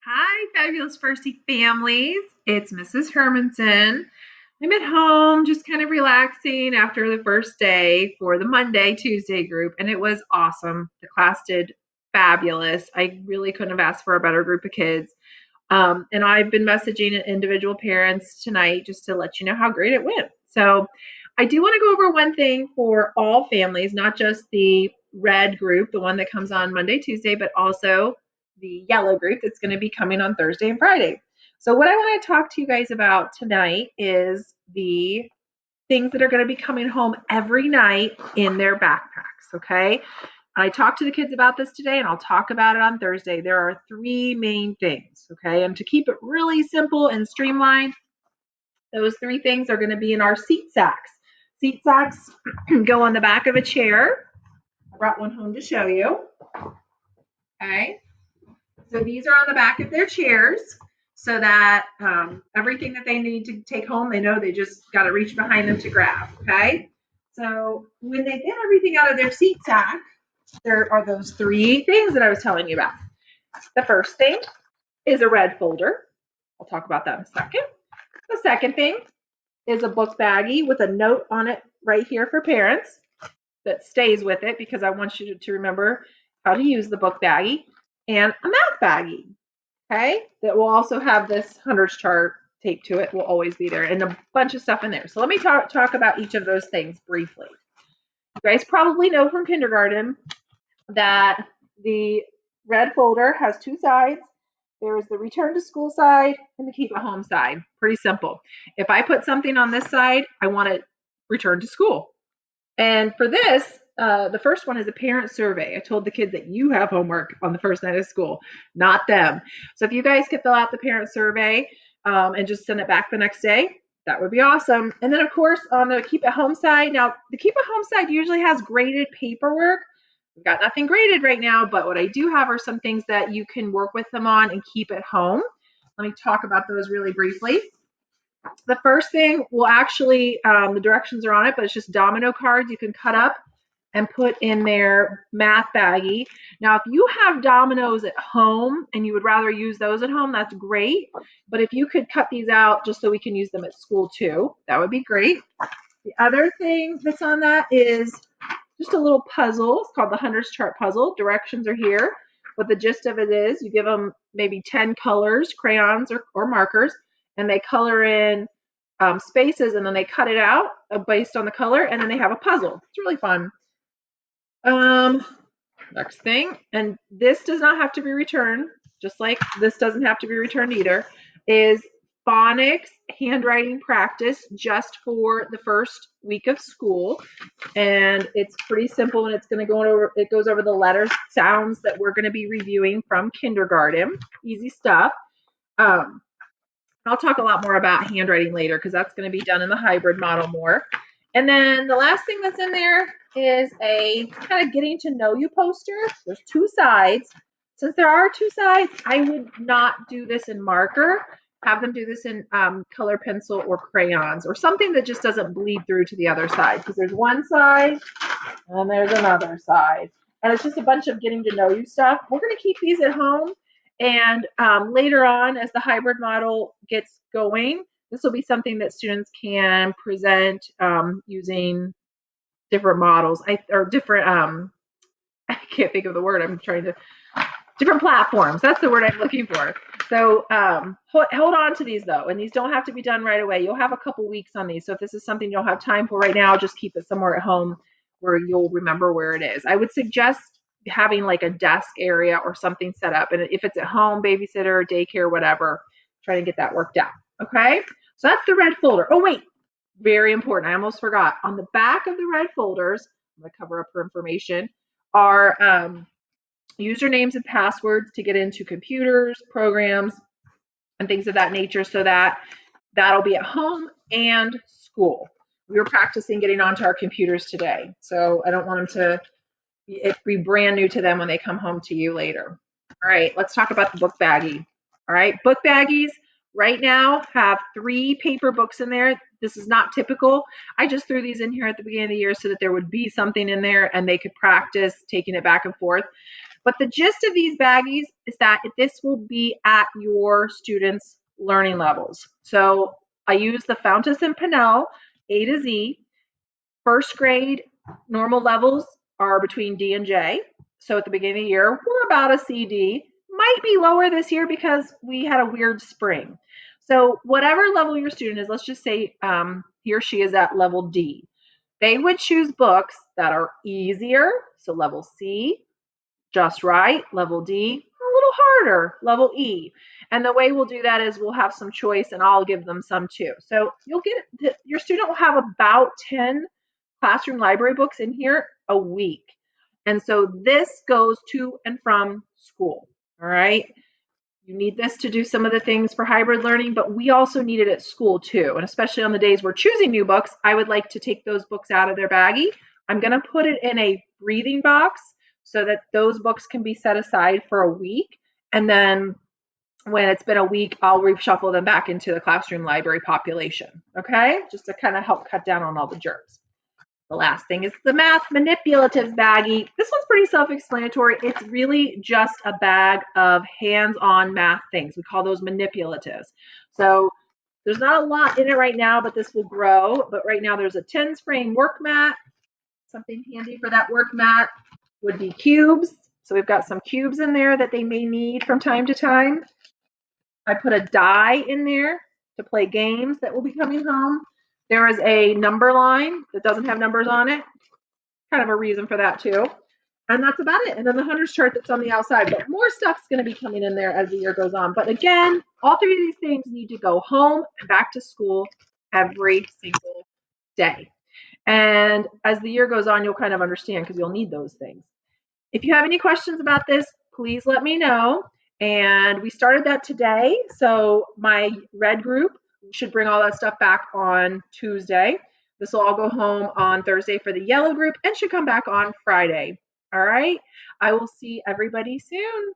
Hi, fabulous Firsty families. It's Mrs. Hermanson. I'm at home just kind of relaxing after the first day for the Monday, Tuesday group, and it was awesome. The class did fabulous. I really couldn't have asked for a better group of kids. And I've been messaging individual parents tonight just to let you know how great it went. So I do want to go over one thing for all families, not just the red group, the one that comes on Monday, Tuesday, but also the yellow group that's going to be coming on Thursday and Friday. So, what I want to talk to you guys about tonight is the things that are going to be coming home every night in their backpacks. Okay. I talked to the kids about this today and I'll talk about it on Thursday. There are three main things. Okay. And to keep it really simple and streamlined, those three things are going to be in our seat sacks. Seat sacks go on the back of a chair. I brought one home to show you. Okay. So these are on the back of their chairs so that everything that they need to take home, they know they just got to reach behind them to grab. Okay. So when they get everything out of their seat sack, there are those three things that I was telling you about. The first thing is a red folder. I'll talk about that in a second. The second thing is a book baggie with a note on it right here for parents that stays with it because I want you to remember how to use the book baggie, and a math baggie. Okay, that will also have this hundreds chart taped to it. Will always be there, and a bunch of stuff in there. So let me talk about each of those things briefly. You guys probably know from kindergarten that the red folder has two sides. There's the return to school side and the keep at home side. Pretty simple. If I put something on this side, I want it returned to school. And for this, the first one is a parent survey. I told the kids that you have homework on the first night of school, not them. So if you guys could fill out the parent survey and just send it back the next day, that would be awesome. And then, of course, on the keep at home side, now the keep at home side usually has graded paperwork. We've got nothing graded right now, but what I do have are some things that you can work with them on and keep at home. Let me talk about those really briefly. The first thing will actually, the directions are on it, but it's just domino cards you can cut up and put in their math baggie. Now, if you have dominoes at home and you would rather use those at home, that's great. But if you could cut these out just so we can use them at school too, that would be great. The other thing that's on that is just a little puzzle. It's called the Hunter's Chart Puzzle. Directions are here. But the gist of it is you give them maybe 10 colors, crayons or markers, and they color in spaces, and then they cut it out based on the color, and then they have a puzzle. It's really fun. Um, Next thing, and this does not have to be returned, just like this doesn't have to be returned either, is phonics handwriting practice just for the first week of school. And it's pretty simple, and it's going to go over, it goes over the letters, sounds that we're going to be reviewing from kindergarten. Easy stuff. I'll talk a lot more about handwriting later because that's going to be done in the hybrid model more. And then the last thing that's in there is a kind of getting to know you poster. There's two sides. Since there are two sides, I would not do this in marker. Have them do this in color pencil or crayons or something that just doesn't bleed through to the other side, because there's one side and there's another side. And it's just a bunch of getting to know you stuff. We're going to keep these at home. And later on, as the hybrid model gets going, this will be something that students can present using different models or different, I can't think of the word. I'm trying to, different platforms. That's the word I'm looking for. So hold on to these though. And these don't have to be done right away. You'll have a couple weeks on these. So if this is something you don't have time for right now, just keep it somewhere at home where you'll remember where it is. I would suggest having like a desk area or something set up. And if it's at home, babysitter, daycare, whatever, try to get that worked out. Okay. So that's the red folder. Oh, wait. Very important. I almost forgot. On the back of the red folders, I'm going to cover up her information, are usernames and passwords to get into computers, programs, and things of that nature, so that that'll be at home and school. We were practicing getting onto our computers today, so I don't want them to be brand new to them when they come home to you later. All right, let's talk about the book baggie. All right, book baggies right now have 3 paper books in there. This is not typical. I just threw these in here at the beginning of the year so that there would be something in there and they could practice taking it back and forth. But the gist of these baggies is that this will be at your students' learning levels. So I use the Fountas and Pinnell A to Z. First grade normal levels are between D and J. So at the beginning of the year, we're about a CD. Might be lower this year because we had a weird spring. So whatever level your student is, let's just say he or she is at level D. They would choose books that are easier, so level C, just right, level D, a little harder, level E. And the way we'll do that is we'll have some choice and I'll give them some too. So you'll get, your student will have about 10 classroom library books in here a week. And so this goes to and from school. All right. You need this to do some of the things for hybrid learning, but we also need it at school too. And especially on the days we're choosing new books, I would like to take those books out of their baggie. I'm going to put it in a breathing box so that those books can be set aside for a week. And then when it's been a week, I'll reshuffle them back into the classroom library population. Okay? Just to kind of help cut down on all the germs. The last thing is the math manipulative baggie. This one's pretty self-explanatory. It's really just a bag of hands-on math things. We call those manipulatives. So there's not a lot in it right now, but this will grow. But right now there's a tens frame work mat. Something handy for that work mat would be cubes. So we've got some cubes in there that they may need from time to time. I put a die in there to play games that will be coming home. There is a number line that doesn't have numbers on it. Kind of a reason for that too. And that's about it. And then the hunters chart that's on the outside. But more stuff's going to be coming in there as the year goes on. But again, all three of these things need to go home and back to school every single day. And as the year goes on, you'll kind of understand because you'll need those things. If you have any questions about this, please let me know. And we started that today. So my red group should bring all that stuff back on Tuesday. This will all go home on Thursday for the yellow group and should come back on Friday. All right. I will see everybody soon.